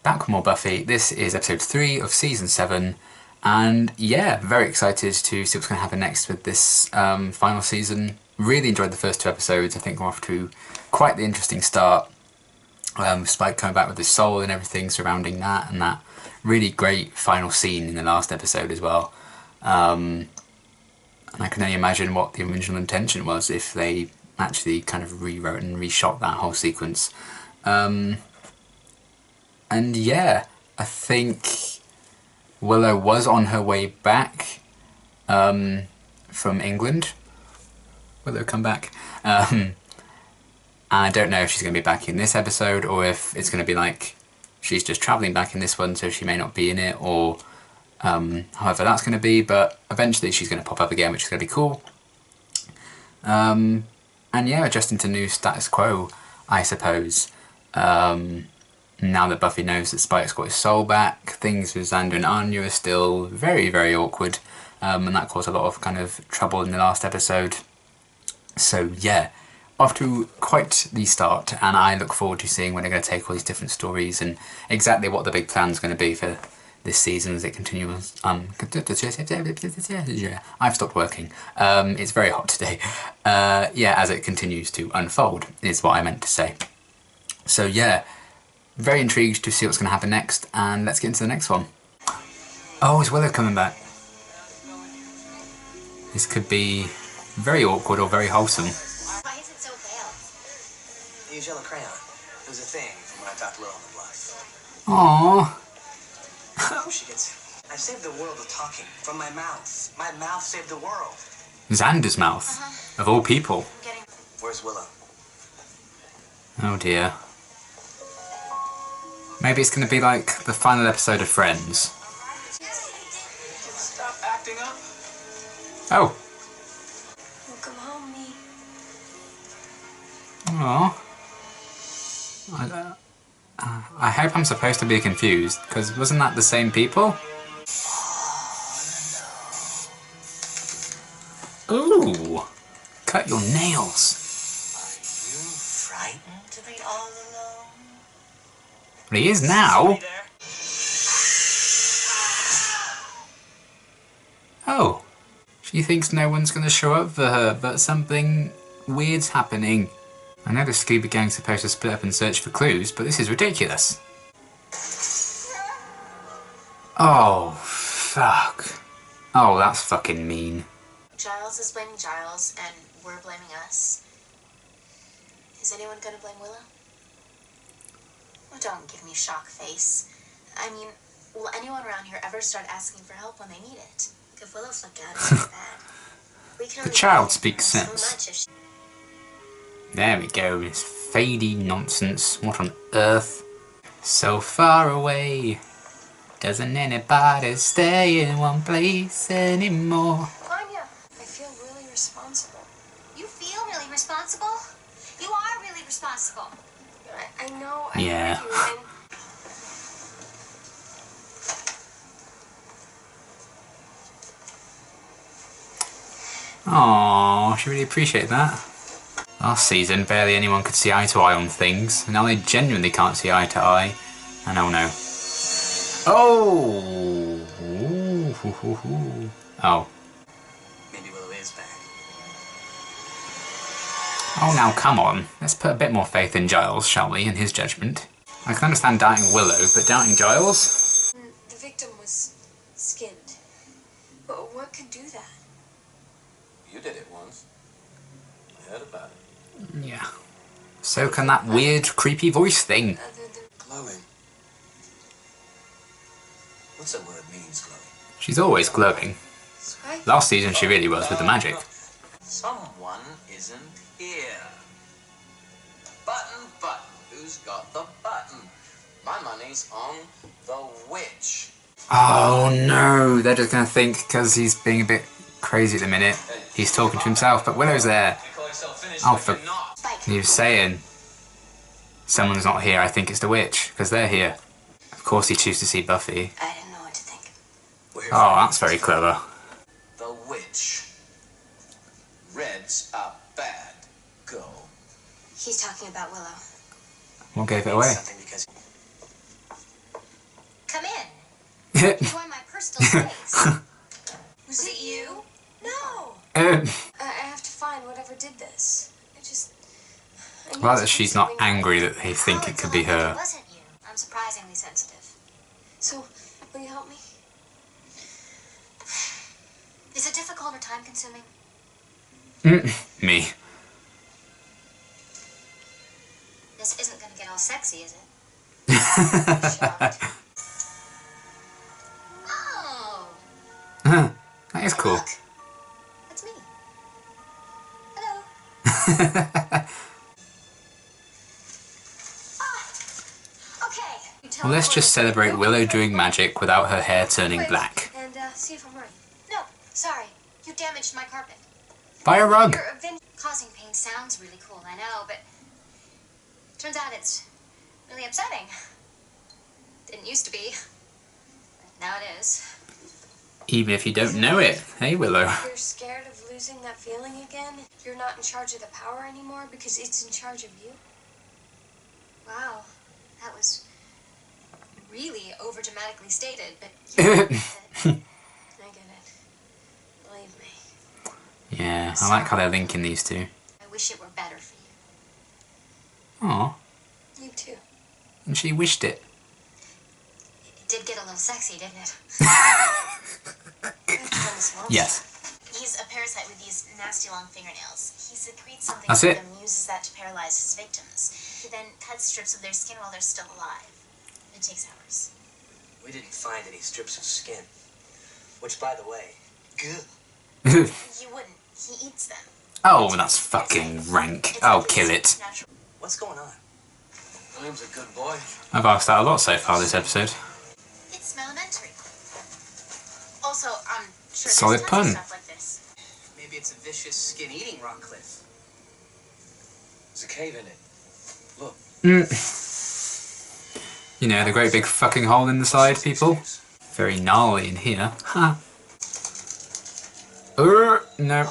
back with more Buffy. This is episode 3 of season 7, and yeah, very excited to see what's going to happen next with this final season. Really enjoyed the first 2 episodes. I think we're off to quite the interesting start. Spike coming back with his soul and everything surrounding that, and that really great final scene in the last episode as well. And I can only imagine what the original intention was if they actually kind of rewrote and reshot that whole sequence. And yeah, I think Willow was on her way back from England. Willow come back. I don't know if she's going to be back in this episode or if it's going to be like she's just travelling back in this one, so she may not be in it, or however that's going to be, but eventually she's going to pop up again, which is going to be cool. And yeah, adjusting to new status quo, I suppose. Now that Buffy knows that Spike's got his soul back, things with Xander and Anya are still very, very awkward, and that caused a lot of kind of trouble in the last episode. So yeah, off to quite the start, and I look forward to seeing where they're going to take all these different stories and exactly what the big plan's going to be for this season as it continues. I've stopped working. It's very hot today. Yeah, as it continues to unfold is what I meant to say. So yeah, very intrigued to see what's going to happen next, and let's get into the next one. Oh, is Willow coming back? This could be very awkward or very wholesome. Why is it so pale? I use yellow crayon. It was a thing from when I talked Lil on the block. Aww. I saved the world with talking from my mouth. My mouth saved the world. Xander's mouth, of all people. Where's Willow? Oh dear. Maybe it's going to be like the final episode of Friends. Stop acting up. Oh. Welcome home, me. Aww. I hope I'm supposed to be confused, because wasn't that the same people? Ooh. Cut your nails. Are you frightened to be all alone? Well, he is now. Oh. She thinks no one's going to show up for her, but something weird's happening. I know the Scooby Gang's supposed to split up and search for clues, but this is ridiculous. Oh, fuck. Oh, that's fucking mean. Giles is blaming Giles, and we're blaming us. Is anyone gonna blame Willow? Oh, don't give me shock face. I mean, will anyone around here ever start asking for help when they need it? If Willow flipped out, it's bad. We can The only child blame speaks her sense. So much if she... There we go, this fadey nonsense. What on earth? So far away. Doesn't anybody stay in one place anymore? Anya, I feel really responsible. You feel really responsible? You are really responsible. I know. Yeah. I Aww, she really appreciated that. Last season, barely anyone could see eye to eye on things, and now they genuinely can't see eye to eye. And oh no. Oh! Ooh. Oh. Maybe Willow is back. Oh, now come on. Let's put a bit more faith in Giles, shall we, in his judgment. I can understand doubting Willow, but doubting Giles? The victim was skinned. But what could do that? You did it once. I heard about it. Yeah. So can that weird, creepy voice thing. Glowing. What's that word means, glowing? She's always glowing. Spike? Last season she really was with the magic. Someone isn't here. Button. Who's got the button? My money's on the witch. Oh no, they're just gonna think because he's being a bit crazy at the minute. He's talking to himself, but Willow's there. Oh, for... He was saying someone's not here, I think it's the witch, because they're here. Of course he chooses to see Buffy. I didn't know what to think. Oh, that's very clever. The witch. Red's a bad girl. He's talking about Willow. What gave it away? Something because Enjoy my personal space. Was it you? No. I have to find whatever did this. I Well, need that to she's do not something angry about that they think Oh, it it's could a be lot like her. It wasn't you. I'm surprisingly sensitive. it. So, will you help me? Is it difficult or time consuming? Me. This isn't gonna get all sexy, is it? Shocked. Oh. That is cool. Look. That's me. Hello. Okay. You tell Well, let's me just what I celebrate do. Willow doing magic without her hair turning Wait, black. And see if I'm right. No, sorry. You damaged my carpet. Buy a rug! You're avenging. Causing pain sounds really cool, I know, but turns out it's really upsetting. Didn't used to be, but now it is. Even if you don't know it. Hey, Willow. You're scared of losing that feeling again? You're not in charge of the power anymore because it's in charge of you? Wow, that was really overdramatically stated, but yeah, I get it. Believe me. Yeah, I like how they're linking these two. I wish it were better for you. Aw, You too. and she wished it. It did get a little sexy, didn't it? That's kind of small. Yes. He's a parasite with these nasty long fingernails. He secretes something That's from it. them and uses that to paralyze his victims. He then cuts strips of their skin while they're still alive. It takes hours. We didn't find any strips of skin. Which, by the way, good. You wouldn't. He eats them. Oh, that's fucking rank. I'll kill it. Natural. What's going on? William's a good boy. I've asked that a lot so far this episode. It's elementary. Also, I'm sure Solid there's tons pun. of stuff like this. Maybe it's a vicious skin-eating rock cliff. There's a cave in it. Look. You know, the great big fucking hole in the side, people. Very gnarly in here. Ha. No.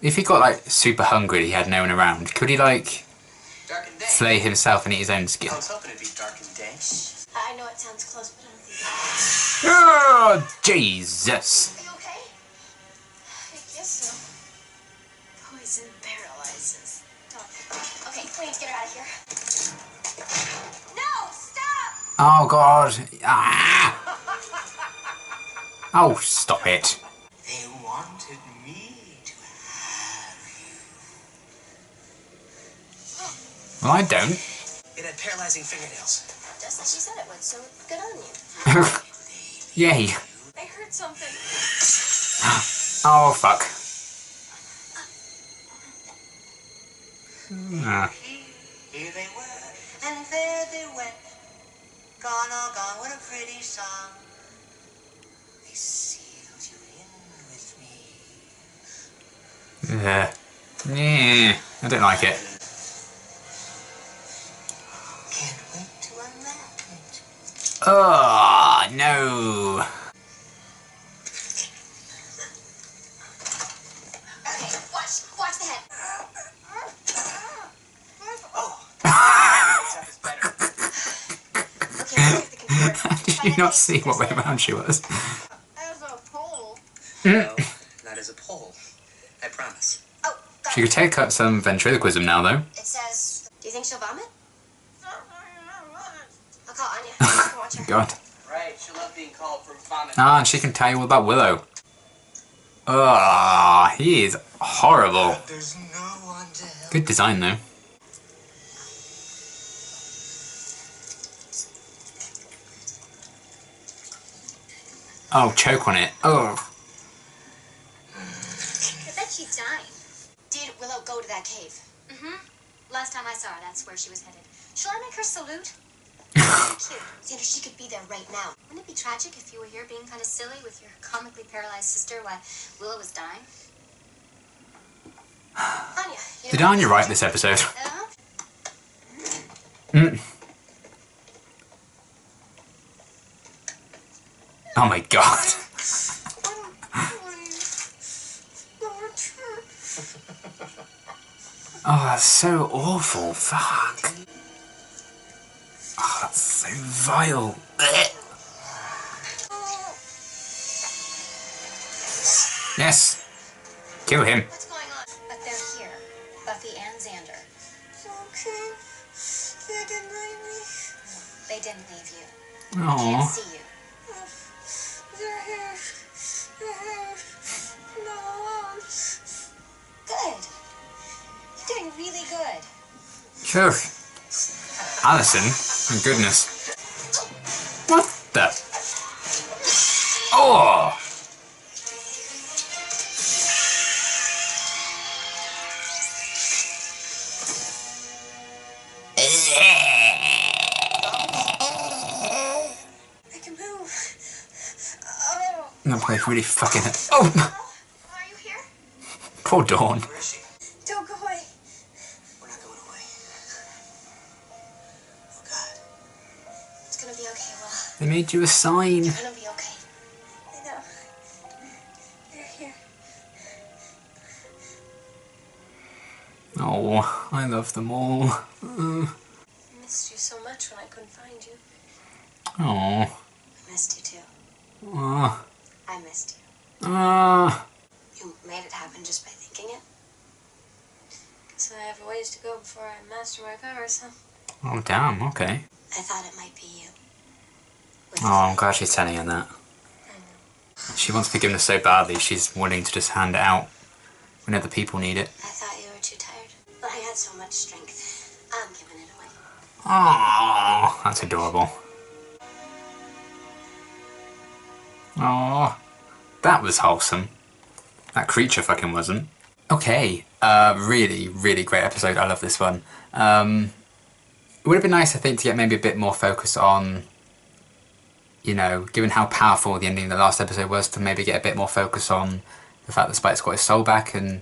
If he got, like, super hungry, he had no one around, could he, like, Dark and day. flay himself and eat his own skin? I was hoping it'd be dark and day. I know it sounds close, but I don't think Oh, Jesus. Are you okay? I guess so. Poison paralyzes. Okay, we need to get her out of here. No, stop! Oh, God. Ah. Oh, stop it. They wanted me to have you. Well, I don't. It had paralyzing fingernails. Just as she said it would, so good on you. Yay. I heard something. Oh, fuck. Ah. Here they were, and there they went. Gone, all gone, what a pretty song. They sealed you in with me. Yeah. I don't like it. Can't wait to unwrap it. Oh, no. Okay, watch the head. Oh, that is better. Okay, let's get the computer. Did you not see what way around she was? As a pole. No, not as a pole. I promise. Oh, got She it. could take up some ventriloquism now, though. It says, Do you think she'll vomit? I'll call Anya. You can watch her. God. Right, she'll love being called from vomit. Ah, and she can tell you all about Willow. Ah, he is horrible. There's no one to help. Good design, though. Oh, choke on it. Oh. I bet she's dying. Did Willow go to that cave? Mm-hmm. Last time I saw her, that's where she was headed. Shall I make her salute? Cute. Sandra, she could be there right now. Wouldn't it be tragic if you were here being kind of silly with your comically paralyzed sister while Willow was dying? Anya. You Did know- Anya write this episode? Uh-huh. Oh my god. Oh, that's so awful. Fuck. Oh, that's so vile. Yes. Kill him. What's going on? But they're here. Buffy and Xander. Okay. They didn't leave me. They didn't leave you. I Aww. can't see you. They're here. They're here. No. Good. You're doing really good. Sure. Alison, my goodness. What the? Oh! I can move. Oh. That place really fucking. Oh! Are you here? Poor Dawn. Where is she? Don't go away. We're not going away. Oh, God. It's gonna be okay, Will. They made you a sign. It's gonna be okay. I know. They're here. Oh, I love them all. I missed you so much when I couldn't find you. Oh. I missed you too. Oh. I missed you. Ah. You made it happen just by thinking it. Guess I have a ways to go before I master my powers, huh? Oh, damn, okay. I thought it might be you. Oh, I'm glad she's telling her that. She wants forgiveness so badly, she's willing to just hand it out when other people need it. I thought you were too tired. But I had so much strength. I'm giving it away. Oh, that's adorable. Oh, that was wholesome. That creature fucking wasn't. Okay, really, really great episode. I love this one. It would have been nice, I think, to get maybe a bit more focus on, you know, given how powerful the ending of the last episode was, to maybe get a bit more focus on the fact that Spike's got his soul back and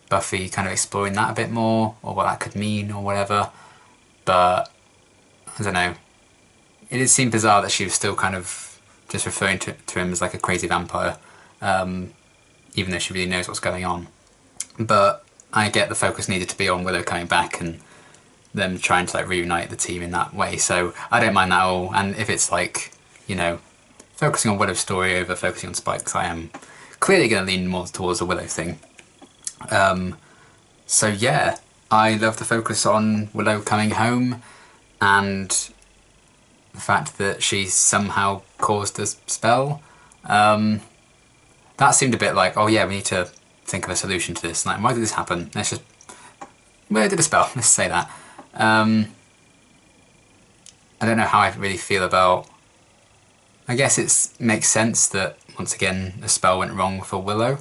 Buffy kind of exploring that a bit more, or what that could mean, or whatever. But, I don't know. It did seem bizarre that she was still kind of just referring to him as like a crazy vampire, even though she really knows what's going on. But I get the focus needed to be on Willow coming back and them trying to like reunite the team in that way. So I don't mind that at all. And if it's like, you know, focusing on Willow's story over focusing on Spike's, I am clearly going to lean more towards the Willow thing. So yeah, I love the focus on Willow coming home and the fact that she somehow caused a spell. That seemed a bit like, oh yeah, we need to think of a solution to this. Like, why did this happen? Let's just... Where did a spell? Let's say that. I don't know how I really feel about... I guess it makes sense that, once again, a spell went wrong for Willow,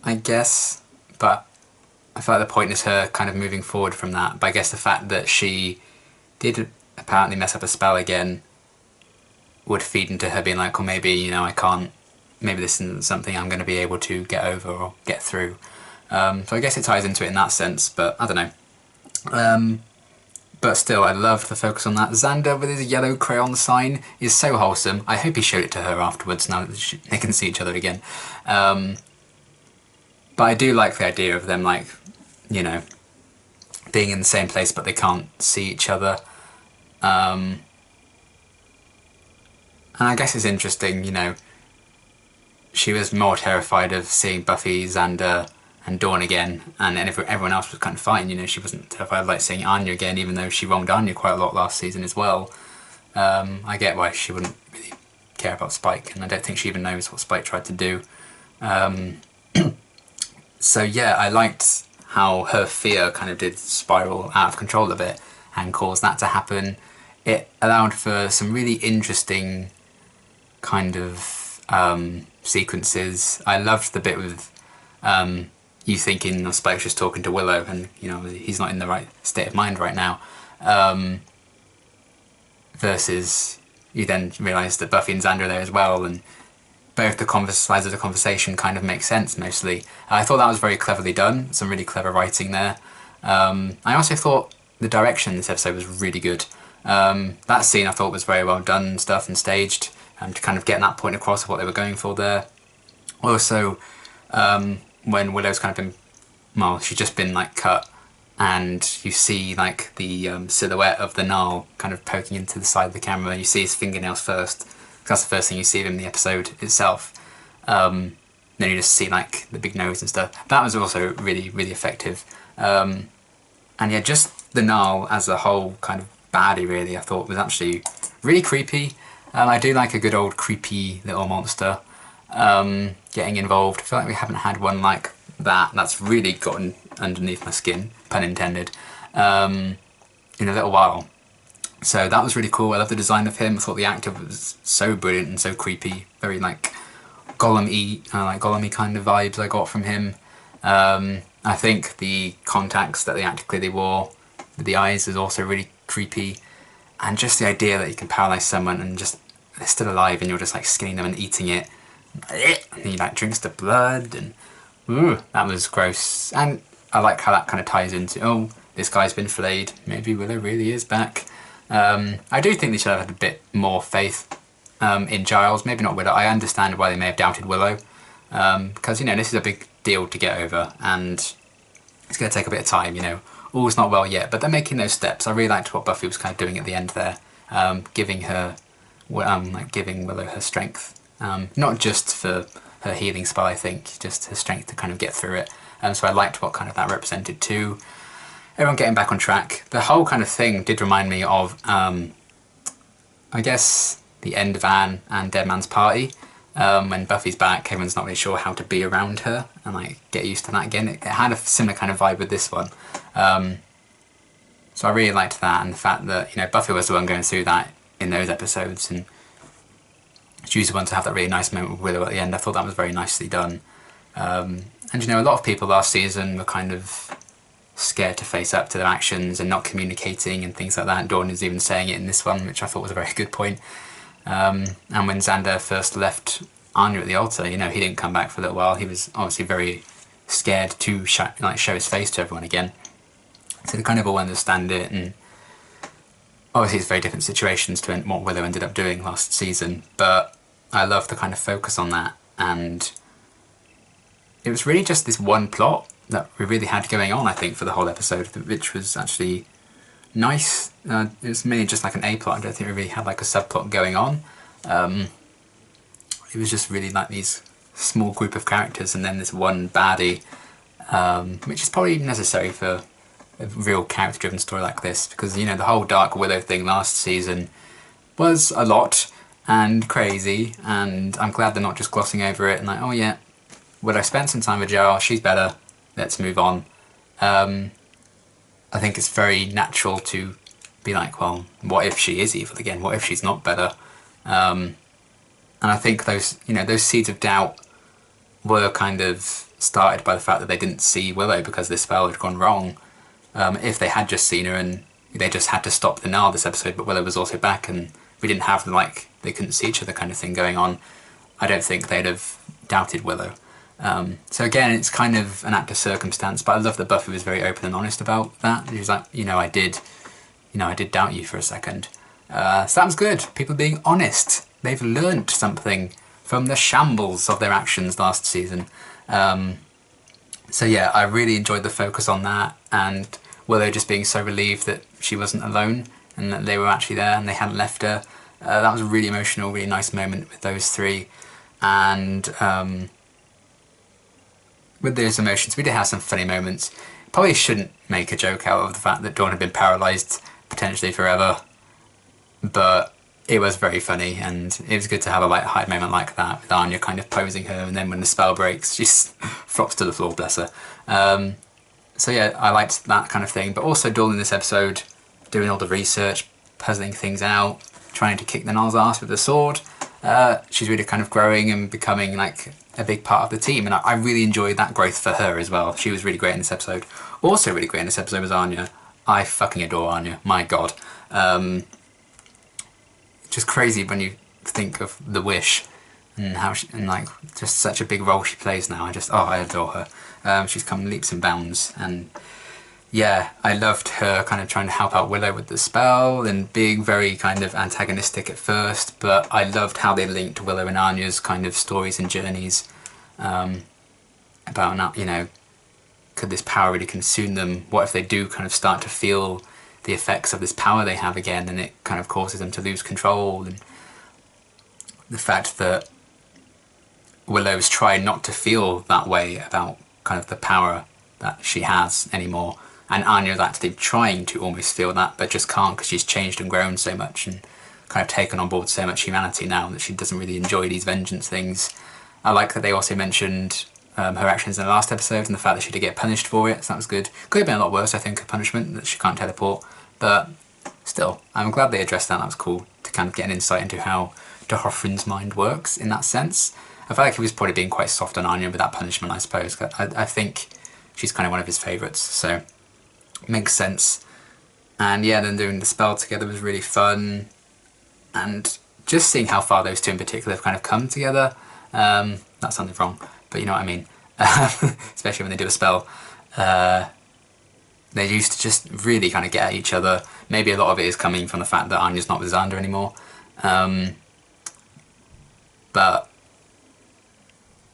I guess. But I feel like the point is her kind of moving forward from that. But I guess the fact that she did apparently mess up a spell again would feed into her being like, well, maybe, you know, I can't... Maybe this isn't something I'm going to be able to get over or get through. So I guess it ties into it in that sense, but I don't know. But still, I loved the focus on that. Xander with his yellow crayon sign is so wholesome. I hope he showed it to her afterwards now that they can see each other again. But I do like the idea of them, like, you know, being in the same place but they can't see each other. And I guess it's interesting, you know, she was more terrified of seeing Buffy, Xander and Dawn again, and everyone else was kind of fine, you know. She wasn't terrified of like seeing Anya again, even though she wronged Anya quite a lot last season as well. I get why she wouldn't really care about Spike, and I don't think she even knows what Spike tried to do. So yeah, I liked how her fear kind of did spiral out of control a bit and caused that to happen. It allowed for some really interesting kind of sequences. I loved the bit with you thinking Spike's just talking to Willow and, you know, he's not in the right state of mind right now. Versus you then realise that Buffy and Xander are there as well, and both the sides of the conversation kind of make sense mostly. I thought that was very cleverly done, some really clever writing there. I also thought the direction in this episode was really good. That scene I thought was very well done and stuff and staged, to kind of get that point across of what they were going for there. Also, when Willow's kind of been well, she's just been like cut, and you see like the silhouette of the Gnarl kind of poking into the side of the camera. You see his fingernails first. That's the first thing you see of him in the episode itself. Then you just see like the big nose and stuff. That was also really, really effective. And yeah, just the Gnarl as a whole kind of baddie, really, I thought was actually really creepy. I do like a good old creepy little monster getting involved. I feel like we haven't had one like that that's really gotten underneath my skin, pun intended, in a little while. So that was really cool. I love the design of him. I thought the actor was so brilliant and so creepy. Very like Gollum-y, like Gollum-y kind of vibes I got from him. I think the contacts that the actor clearly wore with the eyes is also really creepy. And just the idea that you can paralyze someone and just they're still alive and you're just like skinning them and eating it. And he like drinks the blood and ooh, that was gross. And I like how that kind of ties into, oh, this guy's been flayed. Maybe Willow really is back. I do think they should have had a bit more faith in Giles. Maybe not Willow. I understand why they may have doubted Willow. Because, you know, this is a big deal to get over and it's going to take a bit of time, you know. All's not well yet, but they're making those steps. I really liked what Buffy was kind of doing at the end there. Giving her, like giving Willow her strength. Not just for her healing spell, I think, just her strength to kind of get through it. So I liked what kind of that represented too. Everyone getting back on track. The whole kind of thing did remind me of, I guess, the end of Anne and Dead Man's Party. When Buffy's back, everyone's not really sure how to be around her and like get used to that again. It had a similar kind of vibe with this one. So I really liked that, and the fact that, you know, Buffy was the one going through that in those episodes, and she was the one to have that really nice moment with Willow at the end. I thought that was very nicely done. And you know, a lot of people last season were kind of scared to face up to their actions and not communicating and things like that. And Dawn is even saying it in this one, which I thought was a very good point. And when Xander first left Anya at the altar, you know, he didn't come back for a little while. He was obviously very scared to show his face to everyone again. So they kind of all understand it, and obviously it's very different situations to what Willow ended up doing last season, but I love the kind of focus on that, and it was really just this one plot that we really had going on, I think, for the whole episode, which was actually nice. It was mainly just like an A-plot. I don't think we really had like a subplot going on. It was just really like these small group of characters and then this one baddie, which is probably necessary for a real character-driven story like this, because, you know, the whole Dark Willow thing last season was a lot and crazy, and I'm glad they're not just glossing over it and like, oh yeah, Willow spent some time with Giles, she's better, let's move on. I think it's very natural to be like, well, what if she is evil again? What if she's not better? And I think those, you know, those seeds of doubt were kind of started by the fact that they didn't see Willow because this spell had gone wrong. If they had just seen her and they just had to stop the Gnarl this episode, but Willow was also back and we didn't have like they couldn't see each other kind of thing going on, I don't think they'd have doubted Willow. So again, it's kind of an act of circumstance, but I love that Buffy was very open and honest about that. She was like, I did doubt you for a second. So that was good. People being honest. They've learnt something from the shambles of their actions last season. So yeah, I really enjoyed the focus on that, and Willow just being so relieved that she wasn't alone and that they were actually there and they hadn't left her. That was a really emotional, really nice moment with those three. And with those emotions, we did have some funny moments. Probably shouldn't make a joke out of the fact that Dawn had been paralysed potentially forever, but it was very funny, and it was good to have a light-hearted moment like that with Anya kind of posing her, and then when the spell breaks, she flops to the floor, bless her. So yeah, I liked that kind of thing, but also Dawn in this episode doing all the research, puzzling things out, trying to kick the Gnarl's ass with the sword. She's really kind of growing and becoming like a big part of the team, and I really enjoyed that growth for her as well. She was really great in this episode. Also really great in this episode was Anya. I fucking adore Anya, my god. Just crazy when you think of The Wish and how she, and like just such a big role she plays now. I adore her. She's come leaps and bounds, and yeah, I loved her kind of trying to help out Willow with the spell and being very kind of antagonistic at first, but I loved how they linked Willow and Anya's kind of stories and journeys about, could this power really consume them? What if they do kind of start to feel the effects of this power they have again, and it kind of causes them to lose control? And the fact that Willow's tried not to feel that way about kind of the power that she has anymore, and Anya's actually trying to almost feel that, but just can't because she's changed and grown so much and kind of taken on board so much humanity now that she doesn't really enjoy these vengeance things. I like that they also mentioned her actions in the last episode and the fact that she did get punished for it, so that was good. Could have been a lot worse, I think, a punishment that she can't teleport, but still, I'm glad they addressed that. That was cool to kind of get an insight into how D'Hoffryn's mind works in that sense. I feel like he was probably being quite soft on Anya with that punishment, I suppose. I think she's kind of one of his favourites, so makes sense. And yeah, then doing the spell together was really fun, and just seeing how far those two in particular have kind of come together. That sounded wrong, but you know what I mean. Especially when they do a spell. They used to just really kind of get at each other. Maybe a lot of it is coming from the fact that Anya's not with Xander anymore. But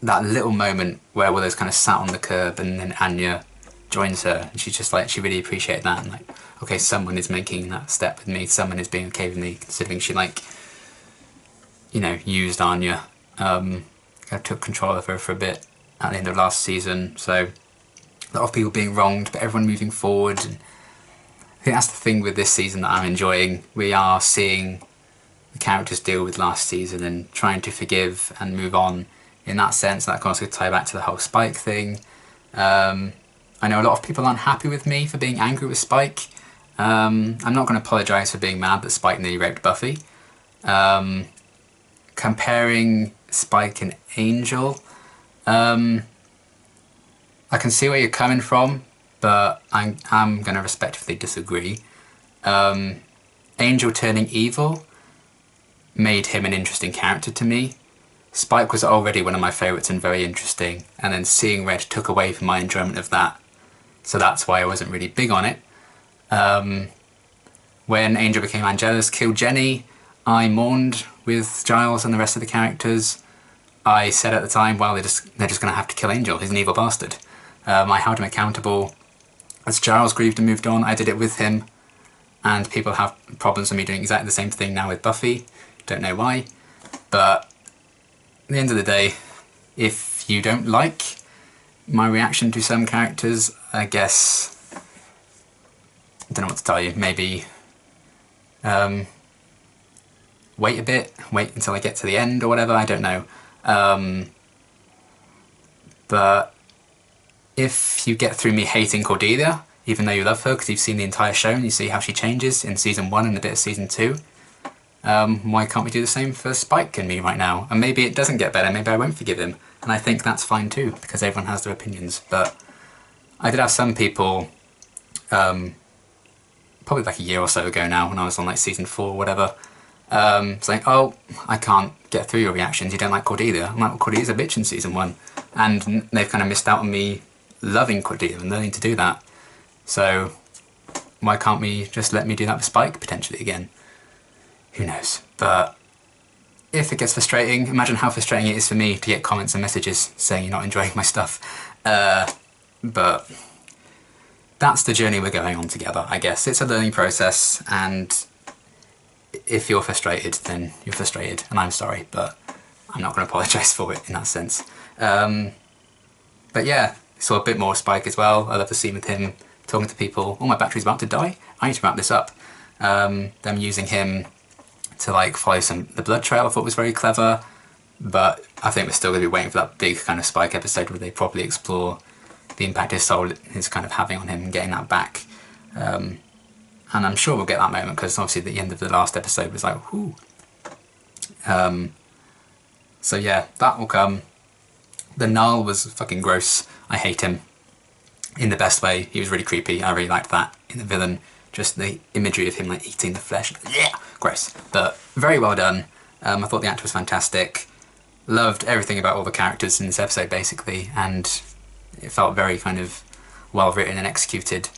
that little moment where Willow's kind of sat on the curb and then Anya joins her, and she's just like, she really appreciated that, and like, okay, someone is making that step with me, someone is being okay with me, considering she, like, you know, used Anya, kind of took control of her for a bit at the end of last season. So a lot of people being wronged, but everyone moving forward, and I think that's the thing with this season that I'm enjoying. We are seeing the characters deal with last season and trying to forgive and move on. In that sense, that can also tie back to the whole Spike thing. I know a lot of people aren't happy with me for being angry with Spike. I'm not going to apologise for being mad that Spike nearly raped Buffy. Comparing Spike and Angel, I can see where you're coming from, but I'm going to respectfully disagree. Angel turning evil made him an interesting character to me. Spike was already one of my favourites and very interesting, and then seeing Red took away from my enjoyment of that, so that's why I wasn't really big on it. When Angel became Angela's, killed Jenny, I mourned with Giles and the rest of the characters. I said at the time, well, they're just going to have to kill Angel, he's an evil bastard. I held him accountable. As Giles grieved and moved on, I did it with him, and people have problems with me doing exactly the same thing now with Buffy. Don't know why, but at the end of the day, if you don't like my reaction to some characters, I guess, I don't know what to tell you, maybe wait a bit, wait until I get to the end or whatever, I don't know. But if you get through me hating Cordelia, even though you love her because you've seen the entire show and you see how she changes in season 1 and a bit of season 2, why can't we do the same for Spike and me right now? And maybe it doesn't get better, maybe I won't forgive him, and I think that's fine too, because everyone has their opinions. But I did have some people, probably like a year or so ago now, when I was on like season 4 or whatever, saying, oh, I can't get through your reactions, you don't like Cordelia. I'm like, well, Cordelia's a bitch in season 1, and they've kind of missed out on me loving Cordelia and learning to do that. So why can't we just let me do that with Spike potentially again? Who knows? But if it gets frustrating, imagine how frustrating it is for me to get comments and messages saying you're not enjoying my stuff. But that's the journey we're going on together, I guess. It's a learning process, and if you're frustrated, then you're frustrated, and I'm sorry, but I'm not going to apologise for it in that sense. But yeah, saw a bit more Spike as well. I love the scene with him talking to people. Oh, my battery's about to die. I need to wrap this up. Them using him to like follow the blood trail I thought was very clever, but I think we're still going to be waiting for that big kind of Spike episode where they properly explore the impact his soul is kind of having on him and getting that back. And I'm sure we'll get that moment, because obviously the end of the last episode was like, whoo. So yeah, that will come. The Null was fucking gross. I hate him in the best way. He was really creepy. I really liked that in the villain. Just the imagery of him like eating the flesh. Yeah, gross. But very well done. I thought the actor was fantastic. Loved everything about all the characters in this episode basically, and it felt very kind of well written and executed.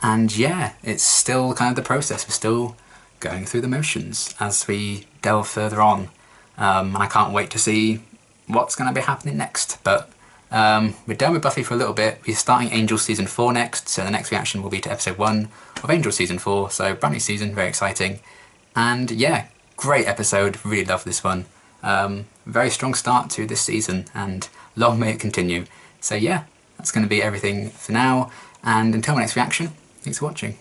And yeah, it's still kind of the process. We're still going through the motions as we delve further on. And I can't wait to see what's going to be happening next. But We're done with Buffy for a little bit. We're starting Angel Season 4 next, so the next reaction will be to episode 1 of Angel Season 4, so brand new season, very exciting. And yeah, great episode, really love this one. Very strong start to this season, and long may it continue. So yeah, that's going to be everything for now, and until my next reaction, thanks for watching.